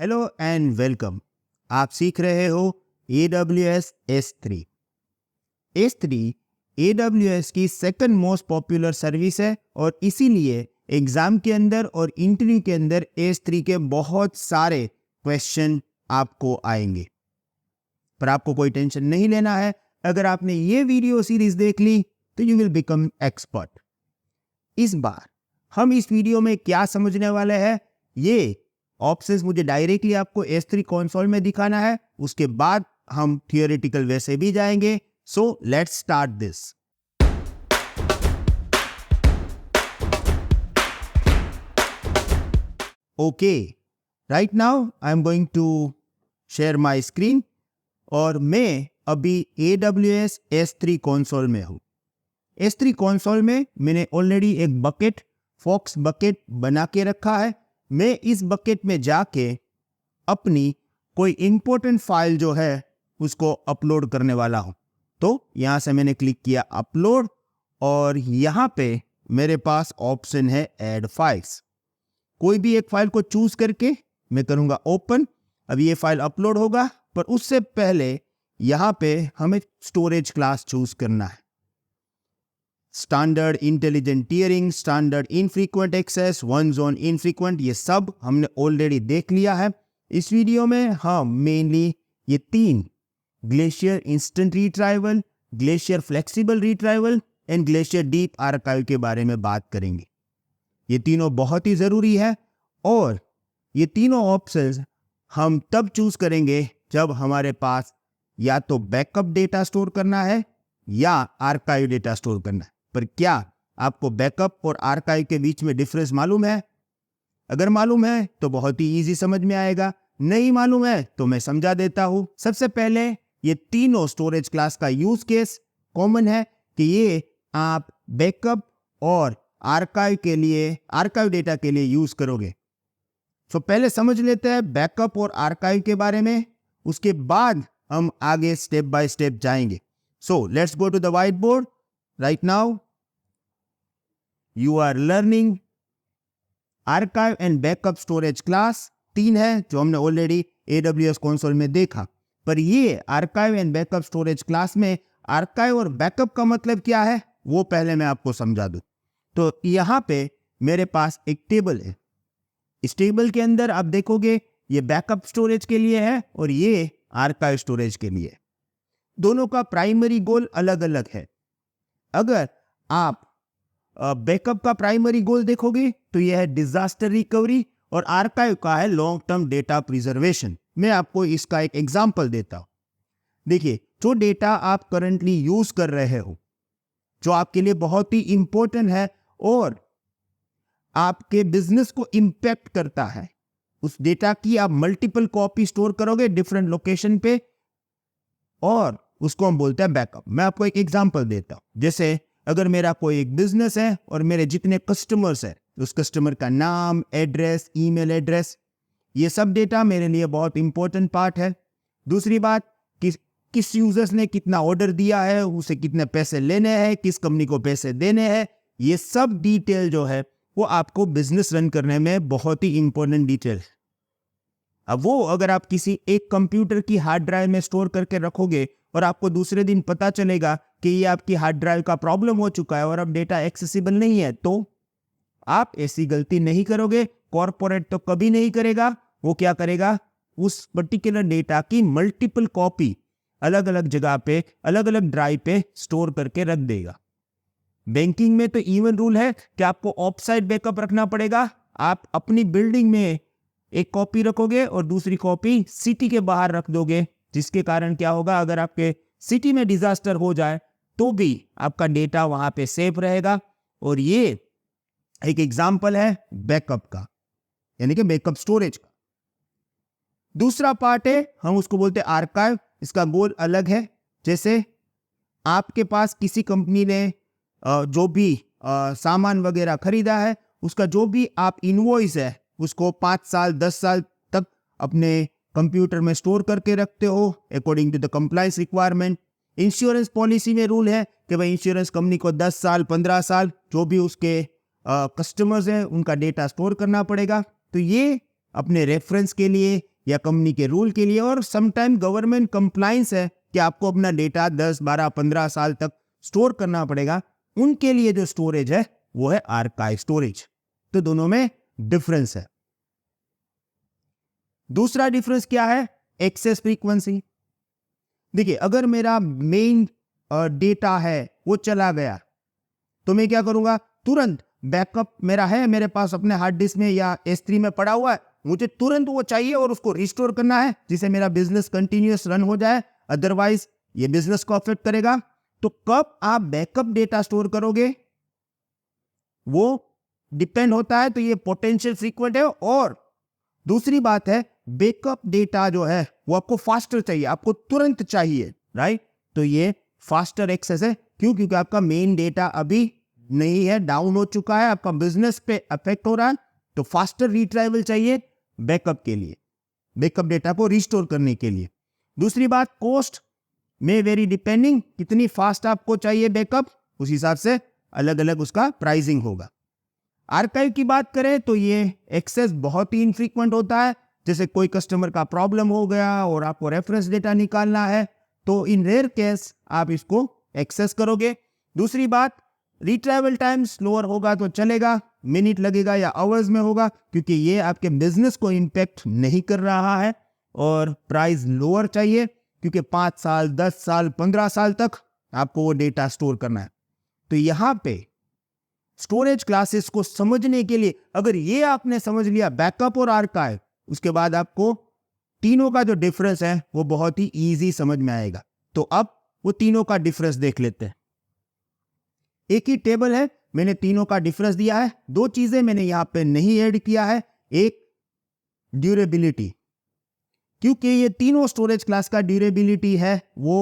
Hello and welcome. आप सीख रहे हो AWS S3। S3 AWS की सेकंड मोस्ट पॉपुलर सर्विस है और इसीलिए एग्जाम के अंदर और इंटरव्यू के अंदर S3 के बहुत सारे क्वेश्चन आपको आएंगे। पर आपको कोई टेंशन नहीं लेना है। अगर आपने ये वीडियो सीरीज देख ली तो यू विल बिकम एक्सपर्ट। इस बार हम इस वीडियो में क्या समझने वाले हैं, ये ऑप्शंस मुझे डायरेक्टली आपको S3 कंसोल में दिखाना है। उसके बाद हम थियोरेटिकल वे से भी जाएंगे। So let's start this. Okay, right now I am going to share my screen और मैं अभी AWS S3 कंसोल में हूं। S3 कंसोल में मैंने ऑलरेडी एक बकेट फॉक्स बकेट बना के रखा है। मैं इस बकेट में जाके अपनी कोई इंपॉर्टेंट फाइल जो है उसको अपलोड करने वाला हूं। तो यहां से मैंने क्लिक किया अपलोड और यहां पे मेरे पास ऑप्शन है ऐड फाइल्स। कोई भी एक फाइल को चूज करके मैं करूंगा ओपन। अब ये फाइल अपलोड होगा, पर उससे पहले यहां पे हमें स्टोरेज क्लास चूज करना है। Standard intelligent tiering, standard infrequent access, one zone infrequent, ये सब हमने ऑलरेडी देख लिया है। इस वीडियो में हम मेनली ये तीन glacier instant retrieval, glacier flexible retrieval and glacier deep archive के बारे में बात करेंगे। ये तीनों बहुत ही जरूरी है और ये तीनों ऑप्शंस हम तब चूज करेंगे जब हमारे पास या तो बैकअप डेटा स्टोर करना है या आर्काइव डेटा स्टोर करना है। पर क्या आपको बैकअप और आर्काइव के बीच में डिफरेंस मालूम है? अगर मालूम है तो बहुत ही इजी समझ में आएगा, नहीं मालूम है तो मैं समझा देता हूं। सबसे पहले ये तीनों स्टोरेज क्लास का यूज केस कॉमन है कि ये आप बैकअप और आर्काइव के लिए, आर्काइव डेटा के लिए यूज करोगे। तो पहले समझ लेते हैं बैकअप और आर्काइव के बारे में, उसके बाद हम आगे स्टेप बाय स्टेप जाएंगे। So let's go to the white board. Right now you are learning archive and backup storage class. तीन है जो हमने ऑलरेडी AWS कंसोल में देखा। पर ये archive and backup storage class में आर्काइव और बैकअप का मतलब क्या है वो पहले मैं आपको समझा दूं। तो यहां पे मेरे पास एक टेबल है। इस टेबल के अंदर आप देखोगे ये बैकअप स्टोरेज के लिए है और ये आर्काइव स्टोरेज के लिए। दोनों का प्राइमरी गोल अलग अलग है। अगर आप बैकअप का प्राइमरी गोल देखोगे तो यह है डिजास्टर रिकवरी और आर्काइव का है लॉन्ग टर्म डेटा प्रिजर्वेशन। मैं आपको इसका एक एग्जांपल देता हूं। देखिए, जो डेटा आप करंटली यूज कर रहे हो, जो आपके लिए बहुत ही इंपॉर्टेंट है और आपके बिजनेस को इंपैक्ट करता है, उस डेटा की आप मल्टीपल कॉपी स्टोर करोगे डिफरेंट लोकेशन पे और उसको हम बोलते हैं बैकअप। मैं आपको एक एग्जांपल देता हूं। जैसे अगर मेरा कोई एक बिजनेस है और मेरे जितने कस्टमर्स हैं, उस कस्टमर का नाम, एड्रेस, ईमेल एड्रेस, ये सब डेटा मेरे लिए बहुत इंपॉर्टेंट पार्ट है। दूसरी बात, किस यूजर्स ने कितना ऑर्डर दिया है, उसे कितने पैसे लेने हैं, किस कंपनी को पैसे देने हैं, ये सब डिटेल जो है वो आपको बिजनेस रन करने में बहुत ही इंपॉर्टेंट डिटेल है। अब वो अगर आप किसी एक कंप्यूटर की हार्ड ड्राइव में स्टोर करके रखोगे और आपको दूसरे दिन पता चलेगा कि ये आपकी हार्ड ड्राइव का प्रॉब्लम हो चुका है और अब डेटा एक्सेसिबल नहीं है, तो आप ऐसी गलती नहीं करोगे। कॉर्पोरेट तो कभी नहीं करेगा। वो क्या करेगा, उस पर्टिकुलर डेटा की मल्टीपल कॉपी अलग अलग जगह पे, अलग अलग ड्राइव पे स्टोर करके रख देगा। बैंकिंग में तो इवन रूल है कि आपको ऑफसाइट बैकअप रखना पड़ेगा। आप अपनी बिल्डिंग में एक कॉपी रखोगे और दूसरी कॉपी सिटी के बाहर रख दोगे, जिसके कारण क्या होगा, अगर आपके सिटी में डिजास्टर हो जाए तो भी आपका डेटा वहां पे सेफ रहेगा। और ये एक एग्जांपल है बैकअप का, यानी कि बैकअप स्टोरेज का। दूसरा पार्ट है, हम उसको बोलते हैं आर्काइव। इसका गोल अलग है। जैसे आपके पास किसी कंपनी ने जो भी सामान वगैरह खरीदा है, उसका जो भी आप इनवॉइस है उसको 5 साल 10 साल तक अपने कंप्यूटर में स्टोर करके रखते हो according to the compliance requirement. Insurance policy में रूल है कि भाई इंश्योरेंस कंपनी को 10 साल 15 साल जो भी उसके कस्टमर्स हैं उनका डेटा स्टोर करना पड़ेगा। तो ये अपने रेफरेंस के लिए या कंपनी के रूल के लिए, और समटाइम गवर्नमेंट कंप्लाइंस है कि आपको अपना डेटा 10, 12, 15 साल तक स्टोर करना पड़ेगा, उनके लिए जो स्टोरेज है वो है आर्काइव स्टोरेज। तो दोनों में डिफरेंस है। दूसरा डिफरेंस क्या है? Access frequency. देखिए, अगर मेरा मेन डेटा है वो चला गया तो मैं क्या करूंगा? तुरंत बैकअप मेरा है मेरे पास अपने हार्ड डिस्क में या S3 में पड़ा हुआ है, मुझे तुरंत वो चाहिए और उसको रिस्टोर करना है जिससे मेरा बिजनेस कंटिन्यूअस रन हो जाए, अदरवाइज ये बिजनेस को अफेक्ट करेगा। तो कब आप बैकअप डेटा स्टोर करोगे वो डिपेंड होता है, तो ये पोटेंशियल फ्रीक्वेंट है। और दूसरी बात है, बैकअप डेटा जो है वो आपको फास्टर चाहिए, आपको तुरंत चाहिए, राइट? तो ये फास्टर एक्सेस है। क्यों? क्योंकि आपका मेन डेटा अभी नहीं है, डाउन हो चुका है, आपका बिजनेस पे अफेक्ट हो रहा है, तो फास्टर रिट्राइवल चाहिए बैकअप के लिए, बैकअप डेटा को रिस्टोर करने के लिए। दूसरी बात, कॉस्ट में वेरी डिपेंडिंग, कितनी फास्ट आपको चाहिए बैकअप, उस हिसाब से अलग अलग उसका प्राइसिंग होगा। आर्काइव की बात करें तो ये एक्सेस बहुत ही इनफ्रीक्वेंट होता है। जैसे कोई कस्टमर का प्रॉब्लम हो गया और आपको रेफरेंस डेटा निकालना है, तो इन रेयर केस आप इसको एक्सेस करोगे। दूसरी बात, रिट्राइवल टाइम स्लोअर होगा तो चलेगा, मिनट लगेगा या आवर्स में होगा, क्योंकि ये आपके बिजनेस को इंपैक्ट नहीं कर रहा है। और प्राइस लोअर चाहिए क्योंकि 5 साल, 10 साल, 15 साल तक आपको वो डेटा स्टोर करना है। तो यहां पे स्टोरेज क्लासेस को समझने के लिए, अगर ये आपने समझ लिया बैकअप और आर्काइव, उसके बाद आपको तीनों का जो डिफरेंस है वो बहुत ही इजी समझ में आएगा। तो अब वो तीनों का डिफरेंस देख लेते हैं। एक ही टेबल है, मैंने तीनों का डिफरेंस दिया है। दो चीजें मैंने यहां पे नहीं ऐड किया है। एक, ड्यूरेबिलिटी, क्योंकि ये तीनों स्टोरेज क्लास का ड्यूरेबिलिटी है वो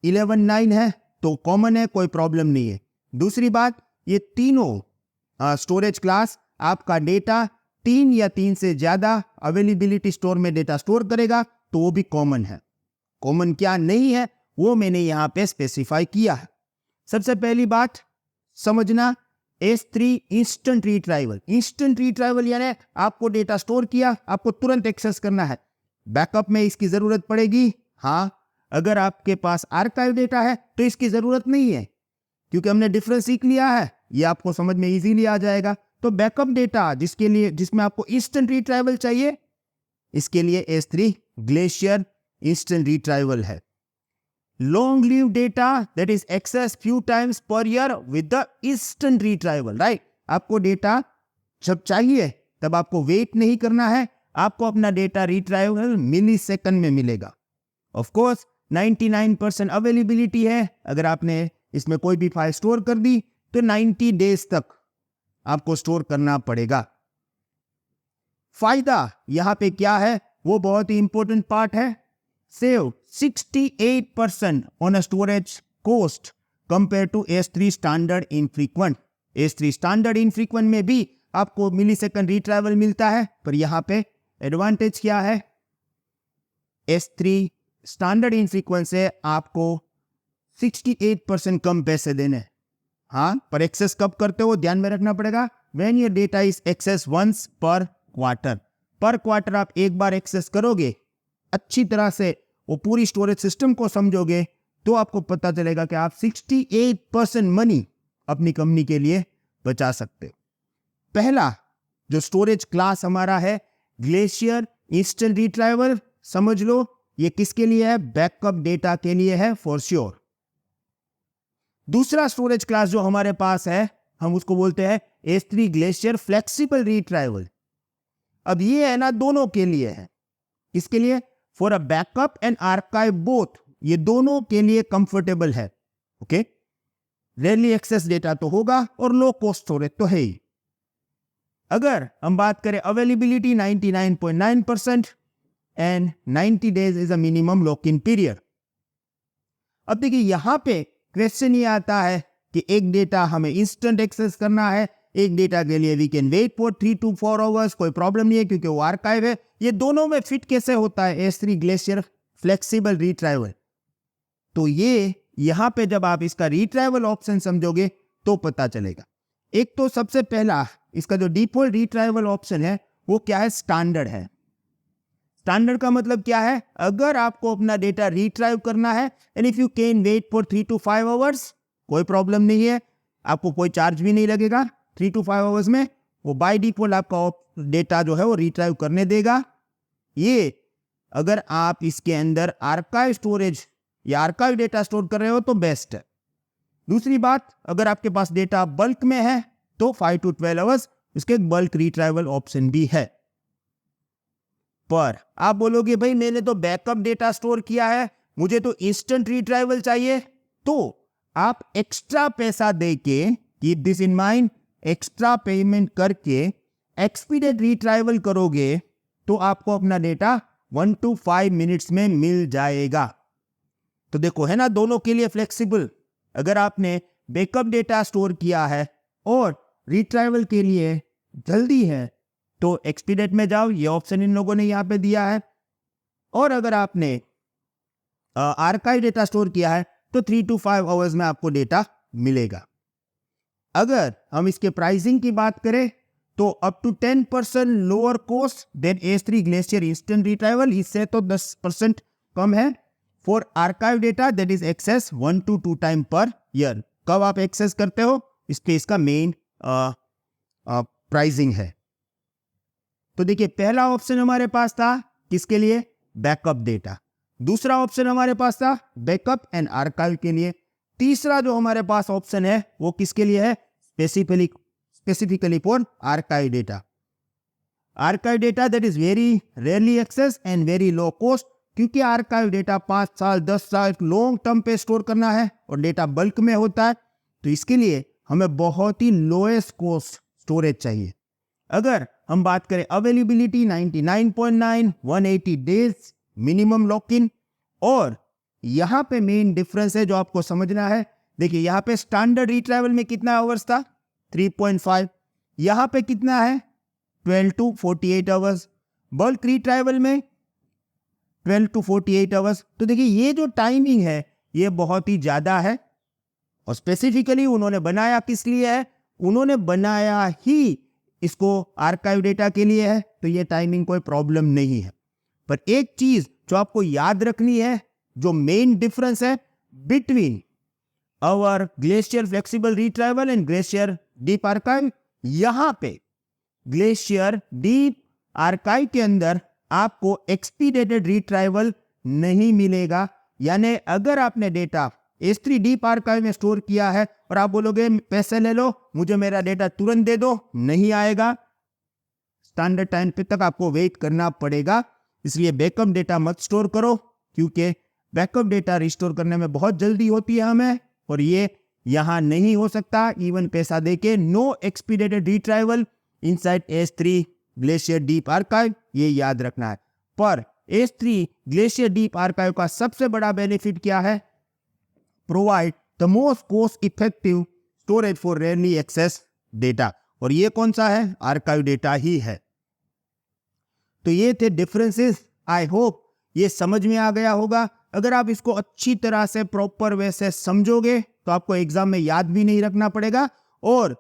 11.9 है, तो कॉमन है, कोई प्रॉब्लम नहीं है। दूसरी बात, ये तीनों स्टोरेज क्लास आपका डेटा 3 या 3 से ज्यादा अवेलेबिलिटी स्टोर में डेटा स्टोर करेगा, तो वो भी कॉमन है। कॉमन क्या नहीं है वो मैंने यहां पे स्पेसिफाई किया है। सबसे पहली बात समझना, S3 instant retrieval. Instant retrieval यानी आपको डेटा स्टोर किया, आपको तुरंत एक्सेस करना है। बैकअप में इसकी जरूरत पड़ेगी, हाँ। अगर आपके पास आर्काइव डेटा है तो इसकी जरूरत नहीं है, क्योंकि हमने डिफरेंस सीख लिया है, ये आपको समझ में इजीली आ जाएगा। तो बैकअप डेटा जिसमें आपको इंस्टेंट रिट्राइवल चाहिए, इसके लिए S3 ग्लेशियर इंस्टेंट रिट्राइवल है। Long live data that is access few times per year with the instant retrieval, right? आपको डेटा जब चाहिए तब आपको वेट नहीं करना है, आपको अपना डेटा रिट्राइवल मिली सेकंड में मिलेगा। ऑफ कोर्स 99% अवेलेबिलिटी है। अगर आपने इसमें कोई भी फाइल स्टोर कर दी तो 90 डेज तक आपको स्टोर करना पड़ेगा। फायदा यहां पे क्या है वो बहुत ही इंपॉर्टेंट पार्ट है। Save 68% on a storage cost compare to S3 standard infrequent. S3 standard infrequent में भी आपको मिली सेकंड रिट्राइवल मिलता है, पर यहां पे एडवांटेज क्या है? S3 स्टैंडर्ड इनफ्रीक्वेंट से आपको 68% कम पैसे देने। हाँ, पर एक्सेस कब करते हो ध्यान में रखना पड़ेगा। When your data is access once per quarter आप एक बार एक्सेस करोगे, अच्छी तरह से वो पूरी स्टोरेज सिस्टम को समझोगे, तो आपको पता चलेगा कि आप 68% मनी अपनी कंपनी के लिए बचा सकते हो। पहला जो स्टोरेज क्लास हमारा है ग्लेशियर इंस्टेंट रिट्राइवल, समझ लो ये किसके लिए है? बैकअप डेटा के लिए है फॉर श्योर। दूसरा स्टोरेज क्लास जो हमारे पास है हम उसको बोलते हैं S3 ग्लेशियर फ्लेक्सिबल रिट्राइवल। अब ये है ना दोनों के लिए है, इसके लिए for a backup and archive both, ये दोनों के लिए कंफर्टेबल है। ओके, रेयरली एक्सेस डेटा तो होगा और लो कॉस्ट स्टोरेज तो है ही। अगर हम बात करें availability 99.9% and 90 days is a minimum lock in period. अब देखिए यहां पे क्वेश्चन ये आता है कि एक डेटा हमें इंस्टेंट एक्सेस करना है, एक डेटा के लिए we can wait for 3 to 4 hours, कोई प्रॉब्लम नहीं है क्योंकि वो आर्काइव है। ये दोनों में फिट कैसे होता है S3 ग्लेशियर फ्लेक्सिबल रिट्राइवल? तो ये यहां पे जब आप इसका रिट्राइवल ऑप्शन समझोगे तो पता चलेगा। एक तो सबसे पहला इसका जो डिफॉल्ट रिट्राइवल ऑप्शन है वो क्या है? स्टैंडर्ड है। स्टैंडर्ड का मतलब क्या है? अगर आपको अपना डेटा रिट्राइव करना है and if you can wait for 3 to 5 hours, कोई प्रॉब्लम नहीं है, आपको कोई चार्ज भी नहीं लगेगा। 3 to 5 आवर्स में वो बाय डिफॉल्ट आपका डेटा जो है वो रिट्राइव करने देगा। ये अगर आप इसके अंदर आर्काइव स्टोरेज या आर्काइव डेटा स्टोर कर रहे हो तो बेस्ट है। दूसरी बात, अगर आपके पास डेटा बल्क में है तो 5 to 12 आवर्स इसके एक बल्क रिट्राइवल ऑप्शन भी है। पर आप बोलोगे भाई मैंने तो बैकअप डेटा स्टोर किया है, मुझे तो इंस्टेंट रिट्राइवल चाहिए, तो आप एक्स्ट्रा पैसा देके, keep this in mind, extra payment करके एक्सपीडिएट रिट्राइवल करोगे तो आपको अपना डेटा 1 to 5 मिनट्स में मिल जाएगा। तो देखो है ना, दोनों के लिए फ्लेक्सिबल। अगर आपने बैकअप डेटा स्टोर किया है और रिट्राइवल के लिए जल्दी है तो एक्सपीडिएट में जाओ, ये ऑप्शन इन लोगों ने यहाँ पे दिया है। और अगर आपने आर्काइव डेटा स्टोर किया है तो 3 to 5 आवर्स में आपको डेटा मिलेगा। अगर हम इसके प्राइसिंग की बात करें तो up to 10% lower cost than S3 glacier instant retrieval, इससे तो 10% कम है। For archive data that is access 1 to 2 time per year. कब आप एक्सेस करते हो इस पे इसका मेन प्राइसिंग है। तो देखिए पहला ऑप्शन हमारे पास था किसके लिए? Backup data. दूसरा ऑप्शन हमारे पास था बैकअप एंड आर्काइव के लिए। तीसरा जो हमारे पास ऑप्शन है वो किसके लिए है? Specifically for archive data. Archive data that is very rarely access and very low cost, क्योंकि आर्काइव डेटा 5 साल 10 साल लॉन्ग टर्म पे स्टोर करना है और डेटा बल्क में होता है, तो इसके लिए हमें बहुत ही लोएस्ट कॉस्ट स्टोरेज चाहिए। अगर हम बात करें availability 99.9 180 days minimum lock in, और यहां पे मेन डिफरेंस है जो आपको समझना है। देखिए यहां पे स्टैंडर्ड रिट्राइवल में कितना आवर्स था? 3.5। यहां पे कितना है? 12 to 48 आवर्स। बल्क रिट्राइवल में 12 to 48 आवर्स। तो देखिए ये जो टाइमिंग है ये बहुत ही ज्यादा है, और स्पेसिफिकली उन्होंने बनाया किस लिए है? उन्होंने बनाया ही इसको आर्काइव डेटा के लिए है, तो ये टाइमिंग कोई प्रॉब्लम नहीं है। पर एक चीज जो आपको याद रखनी है, जो मेन डिफरेंस है between our glacier flexible retrieval and glacier deep archive, यहां पे ग्लेशियर डीप आर्काइव के अंदर आपको एक्सपीडिएटेड रिट्राइवल नहीं मिलेगा। यानी अगर आपने डेटा S3 डीप आर्काइव में स्टोर किया है और आप बोलोगे पैसे ले लो, मुझे मेरा डेटा तुरंत दे दो, नहीं आएगा। स्टैंडर्ड टाइम पे तक आपको वेट करना पड़ेगा। इसलिए बैकअप डेटा मत स्टोर करो, क्योंकि बैकअप डेटा रिस्टोर करने में बहुत जल्दी होती है हमें, और ये यहां नहीं हो सकता इवन पैसा देके। No expedited retrieval inside S3 Glacier deep Archive, ये याद रखना है। पर S3 ग्लेशियर डीप आर्काइव का सबसे बड़ा बेनिफिट क्या है? Provide the most cost effective storage for rarely access data, और ये कौन सा है? आर्काइव डेटा ही है। तो ये थे डिफरेंसेस। आई होप ये समझ में आ गया होगा। अगर आप इसको अच्छी तरह से प्रॉपर वे से समझोगे तो आपको एग्जाम में याद भी नहीं रखना पड़ेगा, और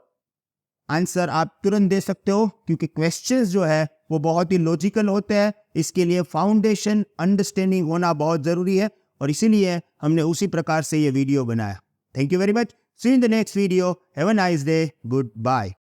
आंसर आप तुरंत दे सकते हो, क्योंकि क्वेश्चंस जो है वो बहुत ही लॉजिकल होते हैं। इसके लिए फाउंडेशन अंडरस्टैंडिंग होना बहुत जरूरी है, और इसीलिए हमने उसी प्रकार से ये वीडियो बनाया। Thank you very much. See you in the next video. Have a nice day. Good bye.